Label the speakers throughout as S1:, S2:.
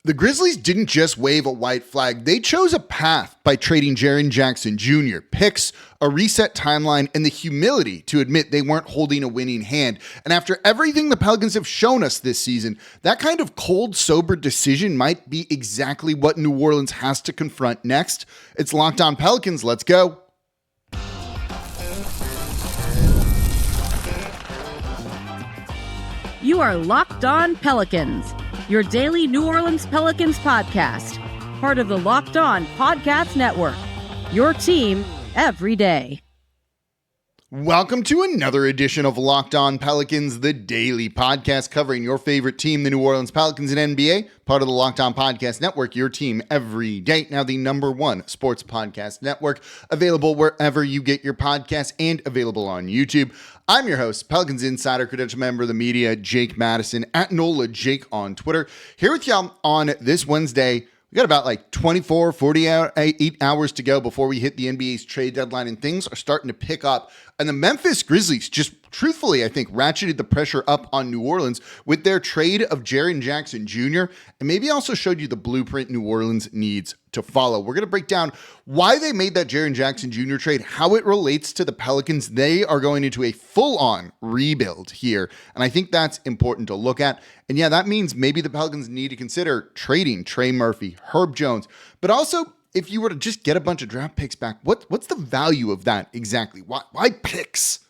S1: The Grizzlies didn't just wave a white flag. They chose a path by trading Jaren Jackson Jr., picks, a reset timeline, and the humility to admit they weren't holding a winning hand. And after everything the Pelicans have shown us this season, that kind of cold, sober decision might be exactly what New Orleans has to confront next. It's Locked On Pelicans. Let's go.
S2: You are Locked On Pelicans, your daily New Orleans Pelicans podcast, part of the Locked On Podcast Network, your team every day.
S1: Welcome to another edition of Locked On Pelicans, the daily podcast covering your favorite team, the New Orleans Pelicans and NBA, part of the Locked On Podcast Network, your team every day. Now the #1 sports podcast network, available wherever you get your podcasts and available on YouTube. I'm your host, Pelicans Insider, credential member of the media, Jake Madison, at NOLA Jake on Twitter. Here with y'all on this Wednesday. We got about 48 hours to go before we hit the NBA's trade deadline, and things are starting to pick up. And the Memphis Grizzlies just truthfully, I think, ratcheted the pressure up on New Orleans with their trade of Jaren Jackson Jr. and maybe also showed you the blueprint New Orleans needs to follow. We're going to break down why they made that Jaren Jackson Jr. trade, how it relates to the Pelicans. They are going into a full-on rebuild here, and I think that's important to look at. And yeah, that means maybe the Pelicans need to consider trading Trey Murphy, Herb Jones, but also if you were to just get a bunch of draft picks back, what's the value of that exactly? Why picks?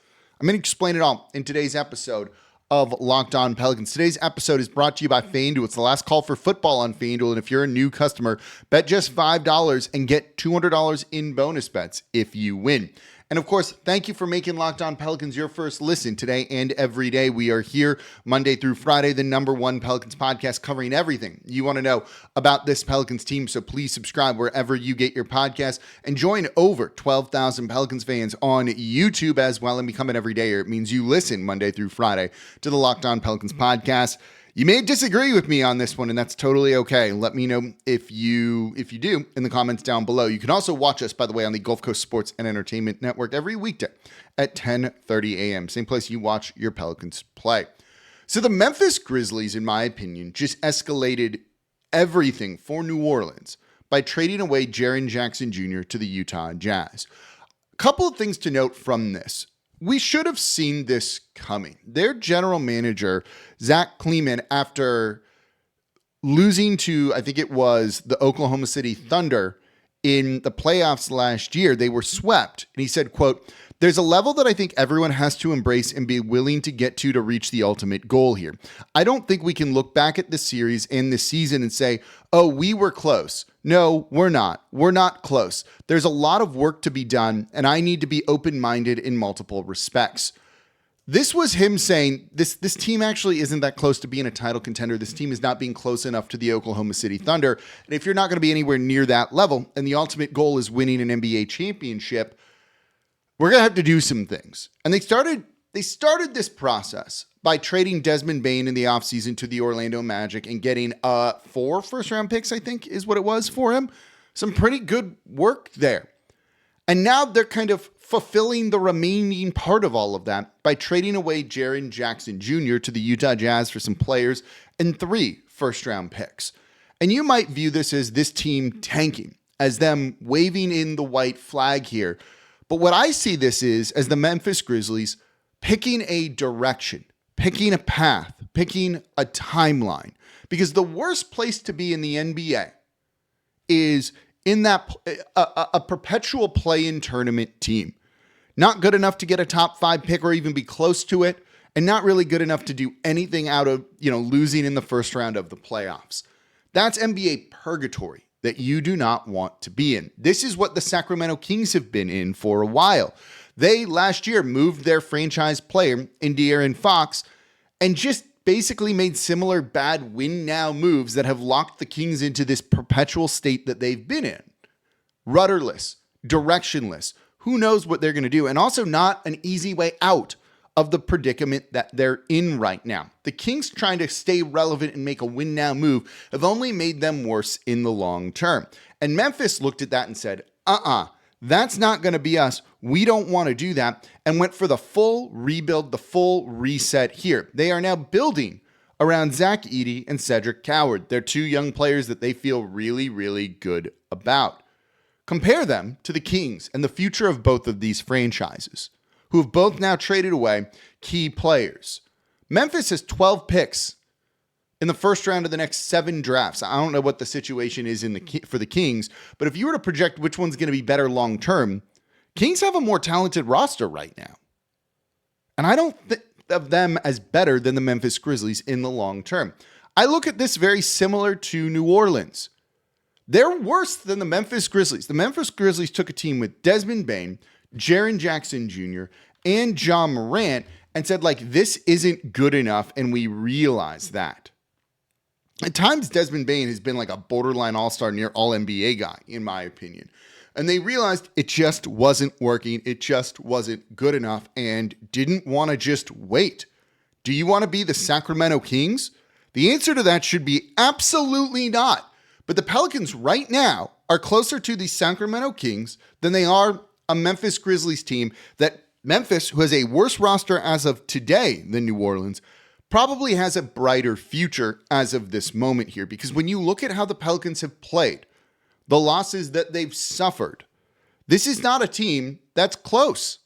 S1: I'm going to explain it all in today's episode of Locked On Pelicans. Today's episode is brought to you by FanDuel. It's the last call for football on FanDuel, and if you're a new customer, bet just $5 and get $200 in bonus bets if you win. And of course, thank you for making Locked On Pelicans your first listen today and every day. We are here Monday through Friday, the #1 Pelicans podcast, covering everything you want to know about this Pelicans team. So please subscribe wherever you get your podcasts and join over 12,000 Pelicans fans on YouTube as well and become an everydayer. It means you listen Monday through Friday to the Locked On Pelicans podcast. You may disagree with me on this one, and that's totally okay. Let me know if you do in the comments down below. You can also watch us, by the way, on the Gulf Coast Sports and Entertainment Network every weekday at 10:30 a.m. Same place you watch your Pelicans play. So the Memphis Grizzlies, in my opinion, just escalated everything for New Orleans by trading away Jaren Jackson Jr. to the Utah Jazz. A couple of things to note from this. We should have seen this coming. Their general manager, Zach Kleiman, after losing to, I think it was the Oklahoma City Thunder in the playoffs last year, they were swept. And he said, quote, "There's a level that I think everyone has to embrace and be willing to get to reach the ultimate goal here. I don't think we can look back at this series and this season and say, oh, we were close. No, we're not. We're not close. There's a lot of work to be done, and I need to be open-minded in multiple respects." This was him saying this team actually isn't that close to being a title contender. This team is not being close enough to the Oklahoma City Thunder. And if you're not going to be anywhere near that level, and the ultimate goal is winning an NBA championship, we're going to have to do some things. And they started this process by trading Desmond Bane in the offseason to the Orlando Magic and getting 4 first-round picks, I think is what it was for him. Some pretty good work there. And now they're kind of fulfilling the remaining part of all of that by trading away Jaren Jackson Jr. to the Utah Jazz for some players and 3 first-round picks. And you might view this as this team tanking, as them waving in the white flag here. But what I see this is as the Memphis Grizzlies picking a direction, picking a path, picking a timeline. Because the worst place to be in the NBA is in that a perpetual play-in tournament team. Not good enough to get a top 5 pick or even be close to it, and not really good enough to do anything out of, losing in the first round of the playoffs. That's NBA purgatory that you do not want to be in. This is what the Sacramento Kings have been in for a while. They last year moved their franchise player in De'Aaron Fox and just basically made similar bad win now moves that have locked the Kings into this perpetual state that they've been in. Rudderless, directionless. Who knows what they're going to do? And also not an easy way out of the predicament that they're in right now. The Kings trying to stay relevant and make a win now move have only made them worse in the long term. And Memphis looked at that and said, that's not going to be us. We don't want to do that, and went for the full rebuild, the full reset here. They are now building around Zach Edey and Cedric Coward. They're two young players that they feel really, really good about. Compare them to the Kings and the future of both of these franchises, who have both now traded away key players. Memphis has 12 picks in the first round of the next 7 drafts. I don't know what the situation is for the Kings, but if you were to project which one's going to be better long term, Kings have a more talented roster right now. And I don't think of them as better than the Memphis Grizzlies in the long term. I look at this very similar to New Orleans. They're worse than the Memphis Grizzlies. The Memphis Grizzlies took a team with Desmond Bane, Jaren Jackson Jr., and John Morant and said, this isn't good enough, and we realize that. At times, Desmond Bane has been like a borderline all-star, near all-NBA guy, in my opinion. And they realized it just wasn't working. It just wasn't good enough and didn't want to just wait. Do you want to be the Sacramento Kings? The answer to that should be absolutely not. But the Pelicans right now are closer to the Sacramento Kings than they are a Memphis Grizzlies team that Memphis, who has a worse roster as of today than New Orleans, probably has a brighter future as of this moment here. Because when you look at how the Pelicans have played, the losses that they've suffered, this is not a team that's close.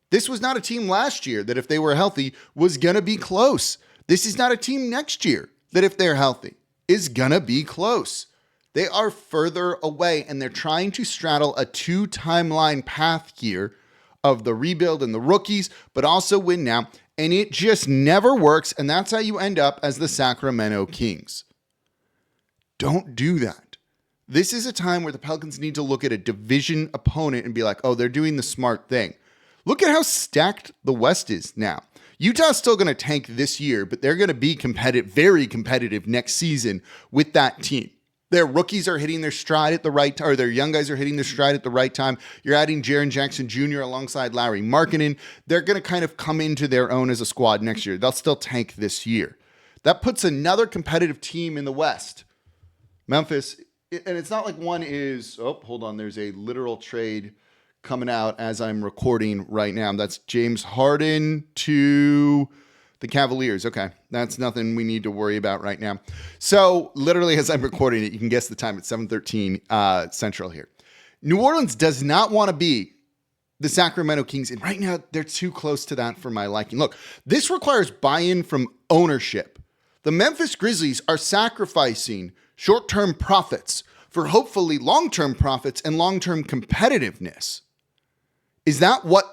S1: This was not a team last year that if they were healthy was going to be close. This is not a team next year that if they're healthy is going to be close. They are further away, and they're trying to straddle a 2-timeline path here of the rebuild and the rookies, but also win now. And it just never works, and that's how you end up as the Sacramento Kings. Don't do that. This is a time where the Pelicans need to look at a division opponent and be like, oh, they're doing the smart thing. Look at how stacked the West is now. Utah's still going to tank this year, but they're going to be competitive, very competitive next season with that team. Their rookies are hitting their stride at the right time, or their young guys are hitting their stride at the right time. You're adding Jaren Jackson Jr. alongside Larry Markkinen. They're going to kind of come into their own as a squad next year. They'll still tank this year. That puts another competitive team in the West. Memphis, and it's not like one is, there's a literal trade coming out as I'm recording right now. That's James Harden to the Cavaliers. Okay, that's nothing we need to worry about right now. So literally as I'm recording it, you can guess the time. It's 7:13 Central here. New Orleans does not want to be the Sacramento Kings, and right now they're too close to that for my liking. Look, this requires buy-in from ownership. The Memphis Grizzlies are sacrificing short-term profits for hopefully long-term profits and long-term competitiveness. Is that what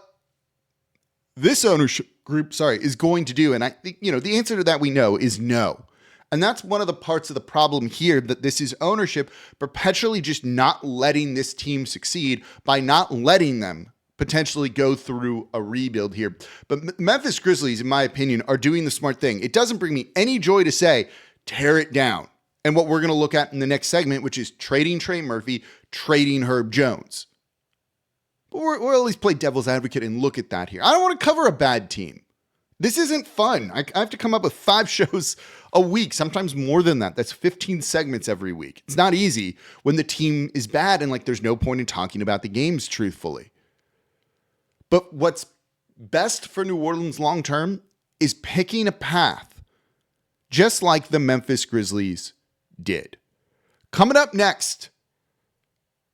S1: this ownership group, is going to do? And I think, the answer to that we know is no. And that's one of the parts of the problem here, that this is ownership perpetually just not letting this team succeed by not letting them potentially go through a rebuild here. But Memphis Grizzlies, in my opinion, are doing the smart thing. It doesn't bring me any joy to say, tear it down. And what we're going to look at in the next segment, which is trading Trey Murphy, trading Herb Jones. But we'll at least play devil's advocate and look at that here. I don't want to cover a bad team. This isn't fun. I have to come up with 5 shows a week, sometimes more than that. That's 15 segments every week. It's not easy when the team is bad and there's no point in talking about the games truthfully. But what's best for New Orleans long term is picking a path, just like the Memphis Grizzlies did. Coming up next,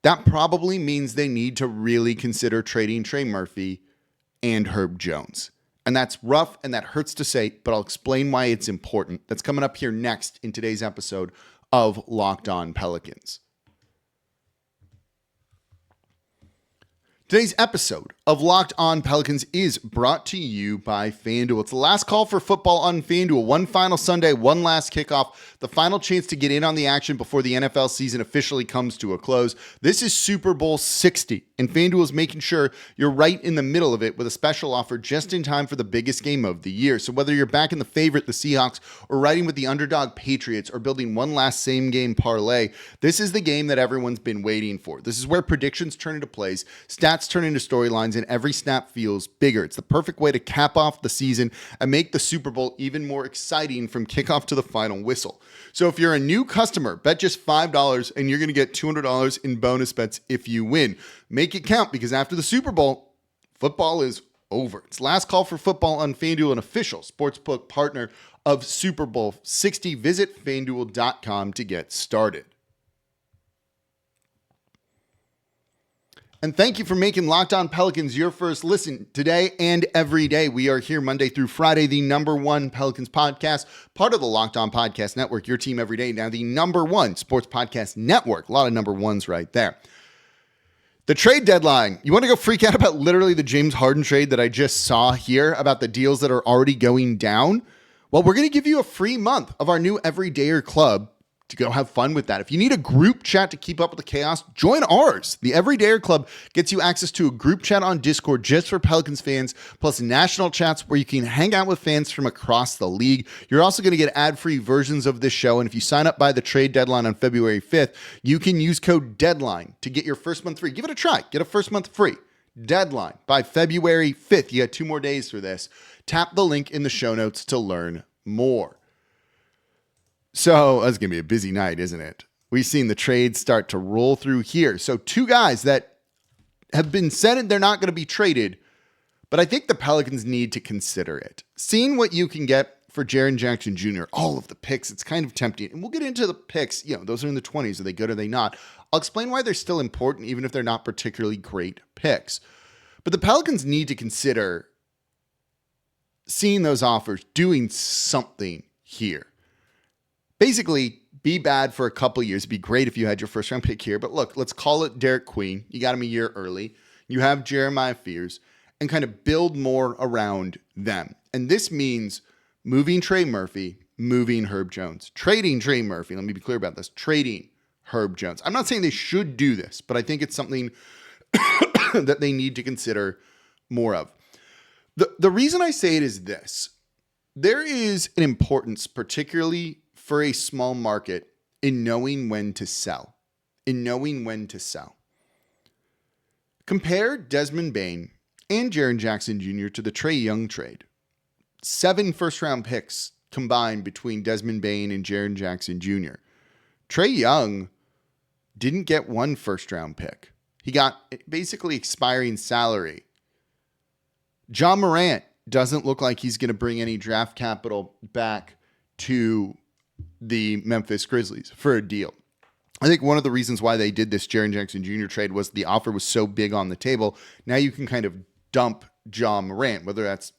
S1: that probably means they need to really consider trading Trey Murphy and Herb Jones. And that's rough and that hurts to say, but I'll explain why it's important. That's coming up here next in today's episode of Locked On Pelicans. Today's episode of Locked On Pelicans is brought to you by FanDuel. It's the last call for football on FanDuel. One final Sunday, one last kickoff, the final chance to get in on the action before the NFL season officially comes to a close. This is Super Bowl 60, and FanDuel is making sure you're right in the middle of it with a special offer just in time for the biggest game of the year. So whether you're backing the favorite, the Seahawks, or riding with the underdog Patriots, or building one last same-game parlay, this is the game that everyone's been waiting for. This is where predictions turn into plays, stats turn into storylines, and every snap feels bigger. It's the perfect way to cap off the season and make the Super Bowl even more exciting from kickoff to the final whistle. So if you're a new customer, bet just $5 and you're going to get $200 in bonus bets if you win. Make it count, because after the Super Bowl, football is over. It's last call for football on FanDuel, an official sportsbook partner of Super Bowl 60. Visit FanDuel.com to get started. And thank you for making Locked On Pelicans your first listen today and every day. We are here Monday through Friday, the #1 Pelicans podcast, part of the Locked On Podcast Network, your team every day. Now, the #1 sports podcast network. A lot of #1s right there. The trade deadline. You want to go freak out about literally the James Harden trade that I just saw here, about the deals that are already going down? Well, we're going to give you a free month of our new Everydayer Club to go have fun with that. If you need a group chat to keep up with the chaos, join ours. The Everydayer Club gets you access to a group chat on Discord just for Pelicans fans, plus national chats where you can hang out with fans from across the league. You're also going to get ad-free versions of this show, and if you sign up by the trade deadline on February 5th, you can use code DEADLINE to get your first month free. Give it a try. Get a first month free. Deadline by February 5th. You got 2 more days for this. Tap the link in the show notes to learn more. So that's going to be a busy night, isn't it? We've seen the trades start to roll through here. So 2 guys that have been said they're not going to be traded, but I think the Pelicans need to consider it. Seeing what you can get for Jaren Jackson Jr., all of the picks, it's kind of tempting. And we'll get into the picks. Those are in the 20s. Are they good or are they not? I'll explain why they're still important, even if they're not particularly great picks. But the Pelicans need to consider seeing those offers, doing something here. Basically, be bad for a couple years. It'd be great if you had your first round pick here. But look, let's call it Derek Queen. You got him a year early. You have Jeremiah Fears, and kind of build more around them. And this means moving Trey Murphy, moving Herb Jones, trading Trey Murphy. Let me be clear about this. Trading Herb Jones. I'm not saying they should do this, but I think it's something that they need to consider more of. The reason I say it is this. There is an importance, particularly for a small market, in knowing when to sell. Compare Desmond Bane and Jaren Jackson Jr. to the Trae Young trade. 7 first-round picks combined between Desmond Bane and Jaren Jackson Jr. Trae Young didn't get 1 first-round pick. He got basically expiring salary. John Morant doesn't look like he's going to bring any draft capital back to the Memphis Grizzlies for a deal. I think one of the reasons why they did this Jaren Jackson Jr. trade was the offer was so big on the table. Now you can kind of dump John Morant, whether that's,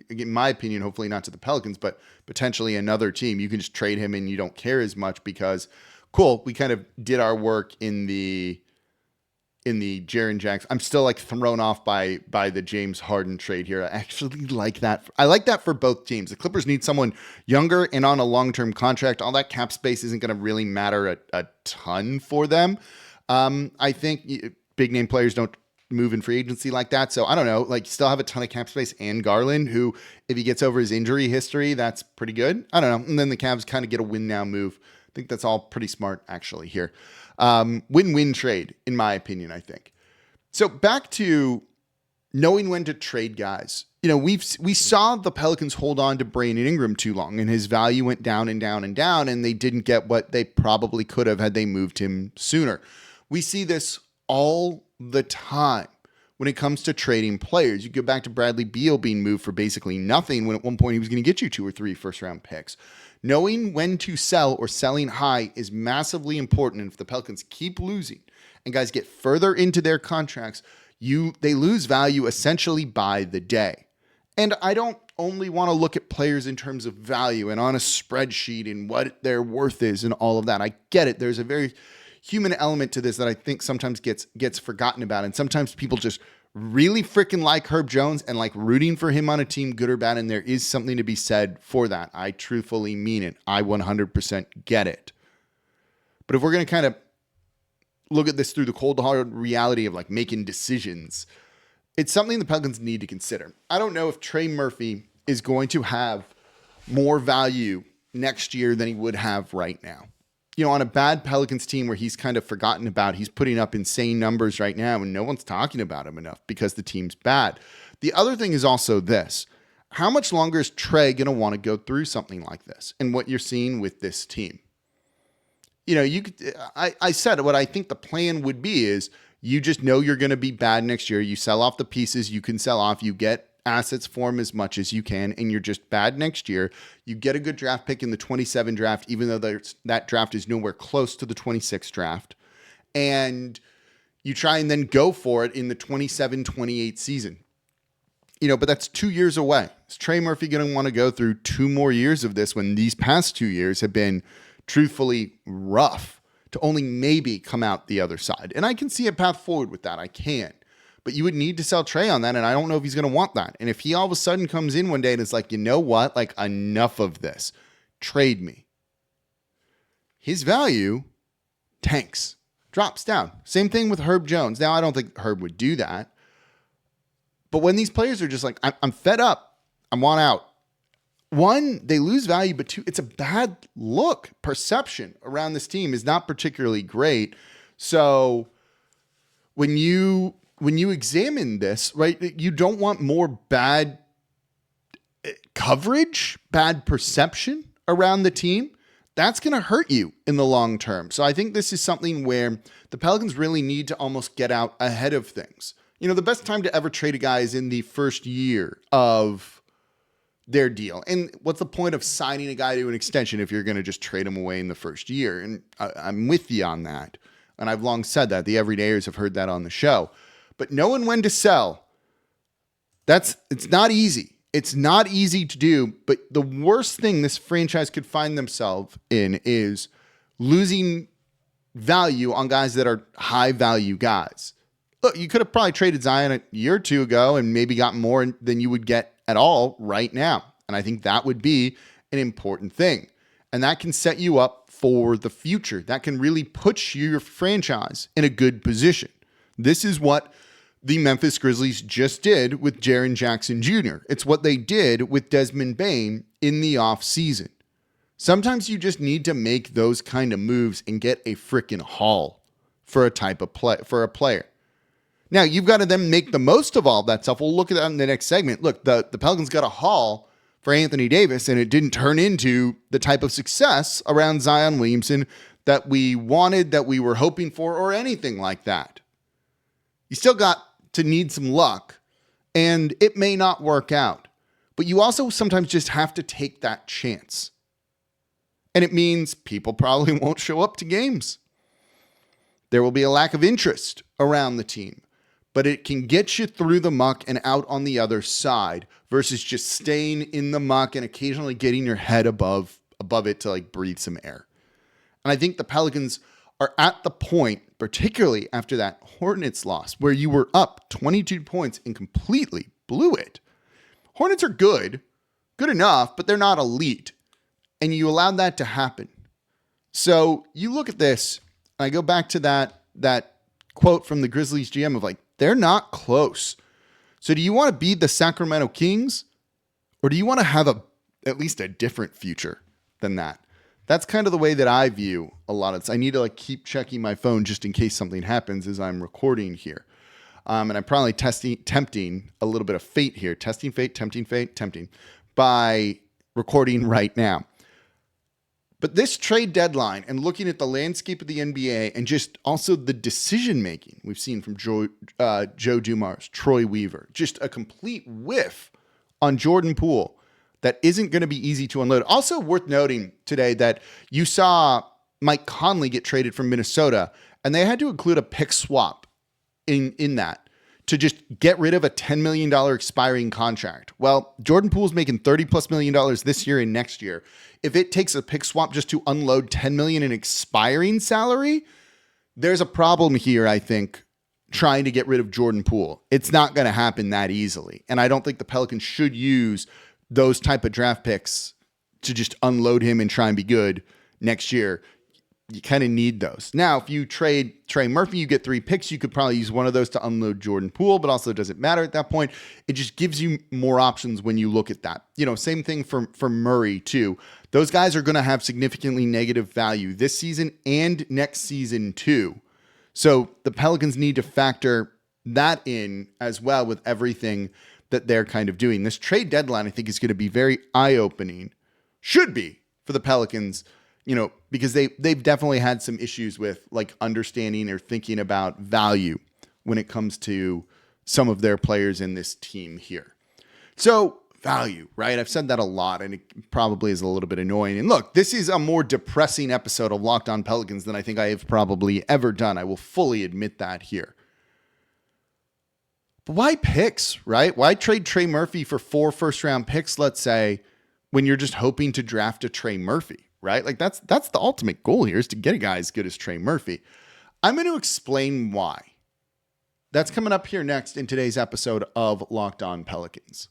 S1: in my opinion, hopefully not to the Pelicans, but potentially another team. You can just trade him and you don't care as much because, cool, we kind of did our work in the Jaren Jackson. I'm still thrown off by the James Harden trade here. I actually like that. I like that for both teams. The Clippers need someone younger and on a long-term contract. All that cap space isn't going to really matter a ton for them. I think big name players don't move in free agency like that. So I don't know, you still have a ton of cap space, and Garland, who, if he gets over his injury history, that's pretty good. I don't know. And then the Cavs kind of get a win now move. I think that's all pretty smart actually here. Win-win trade, in my opinion, I think. So back to knowing when to trade guys. We saw the Pelicans hold on to Brandon Ingram too long, and his value went down and down and down, and they didn't get what they probably could have had they moved him sooner. We see this all the time when it comes to trading players. You go back to Bradley Beal being moved for basically nothing when at one point he was going to get you 2 or 3 first-round picks. Knowing when to sell or selling high is massively important. And if the Pelicans keep losing and guys get further into their contracts, they lose value essentially by the day. And I don't only want to look at players in terms of value and on a spreadsheet and what their worth is and all of that. I get it. There's a very human element to this that I think sometimes gets forgotten about. And sometimes people just really freaking like Herb Jones and like rooting for him on a team, good or bad, and there is something to be said for that. I truthfully mean it. I 100% get it. But if we're going to kind of look at this through the cold hard reality of making decisions, it's something the Pelicans need to consider. I don't know if Trey Murphy is going to have more value next year than he would have right now. On a bad Pelicans team where he's kind of forgotten about, he's putting up insane numbers right now and no one's talking about him enough because the team's bad. The other thing is also this. How much longer is Trey going to want to go through something like this and what you're seeing with this team? I said what I think the plan would be is you just know you're going to be bad next year. You sell off the pieces you can sell off. You get assets for him as much as you can, and you're just bad next year, you get a good draft pick in the 27 draft, even though that draft is nowhere close to the 26 draft, and you try and then go for it in the 27-28 season. But that's 2 years away. Is Trey Murphy going to want to go through 2 more years of this when these past 2 years have been truthfully rough to only maybe come out the other side? And I can see a path forward with that. I can. But you would need to sell Trey on that, and I don't know if he's going to want that. And if he all of a sudden comes in one day and it's like, you know what? Like, enough of this. Trade me. His value tanks. Drops down. Same thing with Herb Jones. Now, I don't think Herb would do that. But when these players are just like, I'm fed up. I want out. 1, they lose value, but 2, it's a bad look. Perception around this team is not particularly great. So when you examine this, right, you don't want more bad coverage, bad perception around the team. That's going to hurt you in the long term. So I think this is something where the Pelicans really need to almost get out ahead of things. The best time to ever trade a guy is in the first year of their deal. And what's the point of signing a guy to an extension if you're going to just trade him away in the first year? And I'm with you on that. And I've long said that. The everydayers have heard that on the show. But knowing when to sell, it's not easy. It's not easy to do, but the worst thing this franchise could find themselves in is losing value on guys that are high value guys. Look, you could have probably traded Zion a year or 2 ago and maybe gotten more than you would get at all right now. And I think that would be an important thing. And that can set you up for the future. That can really put your franchise in a good position. This is what the Memphis Grizzlies just did with Jaren Jackson Jr. It's what they did with Desmond Bane in the offseason. Sometimes you just need to make those kind of moves and get a freaking haul for a type of for a player. Now, you've got to then make the most of all that stuff. We'll look at that in the next segment. Look, the Pelicans got a haul for Anthony Davis, and it didn't turn into the type of success around Zion Williamson that we wanted, that we were hoping for, or anything like that. You still got to need some luck, and it may not work out. But you also sometimes just have to take that chance. And it means people probably won't show up to games. There will be a lack of interest around the team. But it can get you through the muck and out on the other side versus just staying in the muck and occasionally getting your head above it to like breathe some air. And I think the Pelicans are at the point, particularly after that Hornets loss, where you were up 22 points and completely blew it. Hornets are good enough, but they're not elite. And you allowed that to happen. So you look at this, and I go back to that quote from the Grizzlies GM of like, they're not close. So do you want to be the Sacramento Kings, or do you want to have at least a different future than that? That's kind of the way that I view a lot of this. I need to keep checking my phone just in case something happens as I'm recording here. And I'm probably tempting a little bit of fate here. Tempting by recording right now. But this trade deadline and looking at the landscape of the NBA and just also the decision-making we've seen from Joe Dumars, Troy Weaver, just a complete whiff on Jordan Poole that isn't going to be easy to unload. Also worth noting today that you saw Mike Conley get traded from Minnesota, and they had to include a pick swap in that to just get rid of a $10 million expiring contract. Well, Jordan Poole's making $30+ million this year and next year. If it takes a pick swap just to unload $10 million in expiring salary, there's a problem here, I think, trying to get rid of Jordan Poole. It's not going to happen that easily. And I don't think the Pelicans should use those type of draft picks to just unload him and try and be good next year. You kind of need those. Now, if you trade Trey Murphy, you get 3 picks. You could probably use one of those to unload Jordan Poole, but also it doesn't matter at that point. It just gives you more options when you look at that. Same thing for Murray too. Those guys are going to have significantly negative value this season and next season too. So the Pelicans need to factor that in as well with everything that they're kind of doing. This trade deadline, I think, is going to be very eye-opening. Should be for the Pelicans, because they've definitely had some issues with understanding or thinking about value when it comes to some of their players in this team here. So value, right? I've said that a lot, and it probably is a little bit annoying. And look, this is a more depressing episode of Locked On Pelicans than I think I have probably ever done. I will fully admit that here. But why picks, right? Why trade Trey Murphy for 4 first-round picks, let's say, when you're just hoping to draft a Trey Murphy, right? Like that's the ultimate goal here, is to get a guy as good as Trey Murphy. I'm going to explain why. That's coming up here next in today's episode of Locked On Pelicans.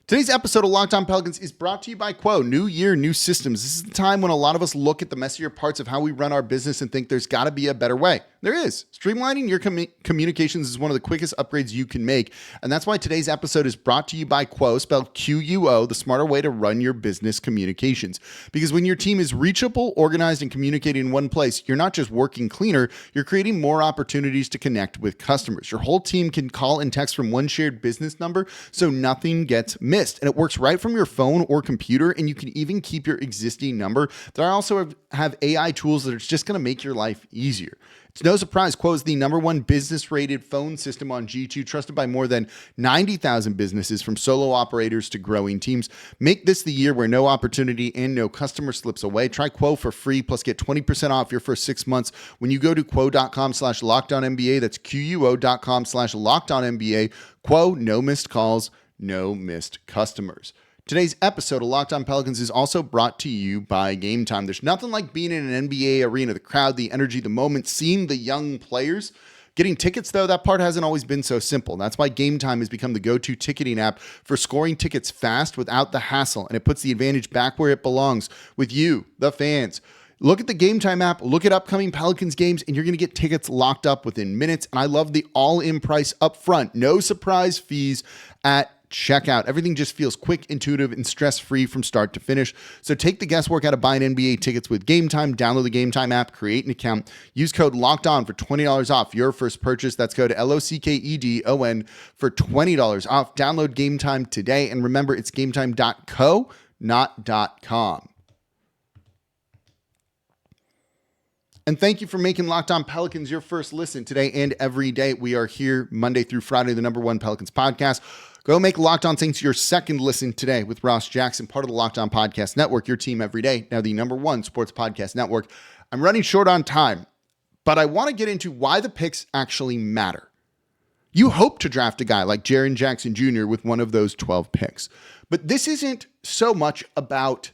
S1: Today's episode of Locked On Pelicans is brought to you by Quo. New year, new systems. This is the time when a lot of us look at the messier parts of how we run our business and think there's got to be a better way. There is. Streamlining your communications is one of the quickest upgrades you can make. And that's why today's episode is brought to you by Quo, spelled Quo, the smarter way to run your business communications. Because when your team is reachable, organized, and communicating in one place, you're not just working cleaner, you're creating more opportunities to connect with customers. Your whole team can call and text from one shared business number, so nothing gets missed. And it works right from your phone or computer, and you can even keep your existing number. There also have AI tools that are just going to make your life easier. It's no surprise, Quo is the #1 business-rated phone system on G2, trusted by more than 90,000 businesses, from solo operators to growing teams. Make this the year where no opportunity and no customer slips away. Try Quo for free, plus get 20% off your first 6 months when you go to quo.com/LockedOnNBA. That's QUO.com/LockedOnNBA. Quo, no missed calls, no missed customers. Today's episode of Locked On Pelicans is also brought to you by Game Time. There's nothing like being in an NBA arena, the crowd, the energy, the moment, seeing the young players. Getting tickets, though, that part hasn't always been so simple. That's why Game Time has become the go-to ticketing app for scoring tickets fast without the hassle, and it puts the advantage back where it belongs, with you, the fans. Look at the Game Time app, look at upcoming Pelicans games, and you're going to get tickets locked up within minutes. And I love the all-in price up front. No surprise fees at checkout. Everything just feels quick, intuitive, and stress-free from start to finish. So take the guesswork out of buying NBA tickets with Game Time. Download the Game Time app, create an account, use code LOCKEDON for $20 off your first purchase. That's code LOCKEDON for $20 off. Download Game Time today. And remember, it's gametime.co, not .com. And thank you for making Locked On Pelicans your first listen today and every day. We are here Monday through Friday, the #1 Pelicans podcast. Go make Locked On Saints your second listen today with Ross Jackson, part of the Locked On Podcast Network, your team every day. Now the #1 sports podcast network. I'm running short on time, but I want to get into why the picks actually matter. You hope to draft a guy like Jaren Jackson Jr. with one of those 12 picks, but this isn't so much about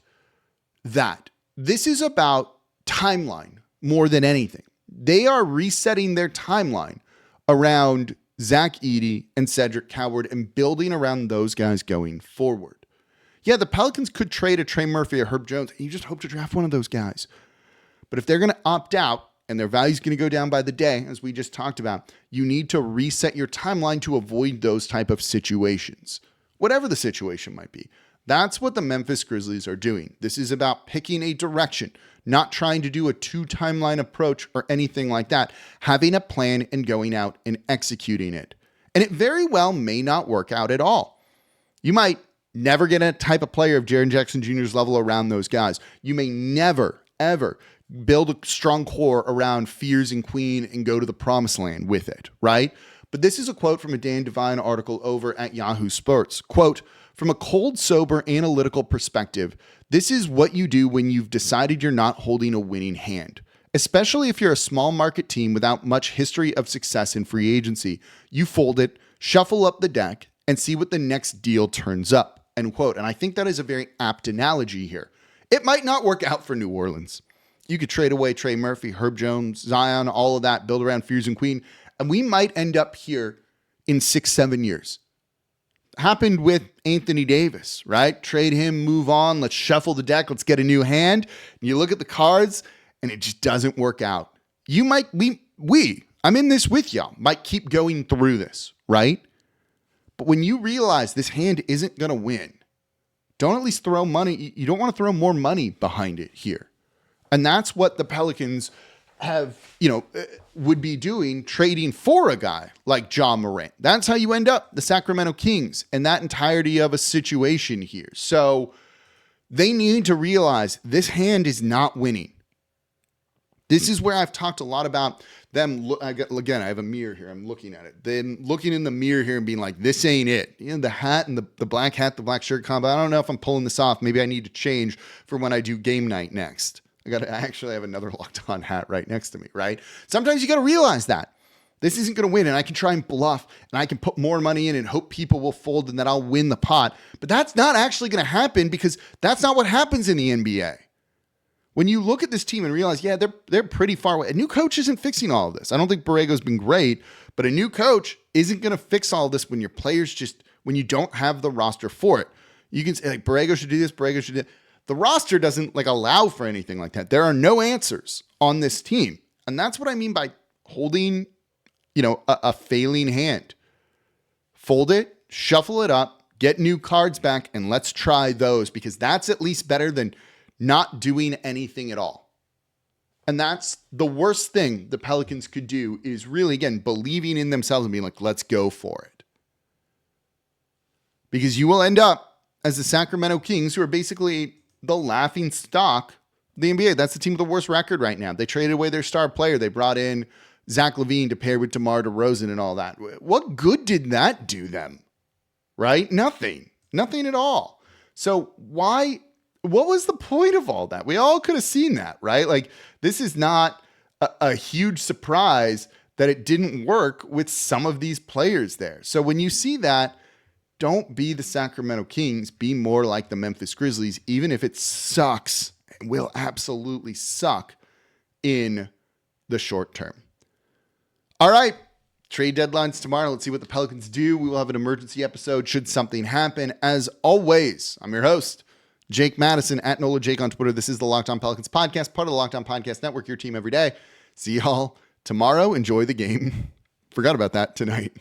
S1: that. This is about timeline more than anything. They are resetting their timeline around Zach Edey and Cedric Coward and building around those guys going forward. Yeah, the Pelicans could trade a Trey Murphy or Herb Jones, and you just hope to draft one of those guys. But if they're going to opt out and their value is going to go down by the day, as we just talked about, you need to reset your timeline to avoid those type of situations, whatever the situation might be. That's what the Memphis Grizzlies are doing. This is about picking a direction, not trying to do a 2-timeline approach or anything like that. Having a plan and going out and executing it. And it very well may not work out at all. You might never get a type of player of Jaren Jackson Jr.'s level around those guys. You may never, ever build a strong core around Fears and Queen and go to the promised land with it, right? But this is a quote from a Dan Devine article over at Yahoo Sports. Quote, "From a cold, sober, analytical perspective, this is what you do when you've decided you're not holding a winning hand. Especially if you're a small market team without much history of success in free agency. You fold it, shuffle up the deck, and see what the next deal turns up." End quote. And I think that is a very apt analogy here. It might not work out for New Orleans. You could trade away Trey Murphy, Herb Jones, Zion, all of that, build around Fears and Queen, and we might end up here in 6-7 years. Happened with Anthony Davis, right? Trade him, move on, let's shuffle the deck, let's get a new hand. And you look at the cards and it just doesn't work out. You might, I'm in this with y'all, might keep going through this, right? But when you realize this hand isn't going to win, don't at least throw money. You don't want to throw more money behind it here. And that's what the Pelicans have, would be doing, trading for a guy like Ja Morant. That's how you end up the Sacramento Kings and that entirety of a situation here. So they need to realize this hand is not winning. This is where I've talked a lot about Again, I have a mirror here. I'm looking at it. Then looking in the mirror here and being like, this ain't it. You know, the hat and the black hat, the black shirt combo. I don't know if I'm pulling this off. Maybe I need to change for when I do game night next. I actually have another Locked On hat right next to me, right? Sometimes you got to realize that this isn't going to win, and I can try and bluff, and I can put more money in and hope people will fold and that I'll win the pot. But that's not actually going to happen because that's not what happens in the NBA. When you look at this team and realize, yeah, they're pretty far away. A new coach isn't fixing all of this. I don't think Borrego's been great, but a new coach isn't going to fix all of this when your players when you don't have the roster for it. You can say, like, Borrego should do this, Borrego should do that. The roster doesn't allow for anything like that. There are no answers on this team. And that's what I mean by holding, a failing hand. Fold it, shuffle it up, get new cards back, and let's try those because that's at least better than not doing anything at all. And that's the worst thing the Pelicans could do is really, again, believing in themselves and being like, let's go for it. Because you will end up as the Sacramento Kings, who are basically the laughing stock of the NBA. That's the team with the worst record right now. They traded away their star player. They brought in Zach LaVine to pair with DeMar DeRozan and all that. What good did that do them? Right? Nothing at all. So what was the point of all that? We all could have seen that, right? Like, this is not a huge surprise that it didn't work with some of these players there. So when you see that, don't be the Sacramento Kings. Be more like the Memphis Grizzlies, even if it sucks and will absolutely suck in the short term. All right. Trade deadlines tomorrow. Let's see what the Pelicans do. We will have an emergency episode should something happen. As always, I'm your host, Jake Madison, at NOLA Jake on Twitter. This is the Locked On Pelicans podcast, part of the Locked On Podcast Network, your team every day. See y'all tomorrow. Enjoy the game. Forgot about that tonight.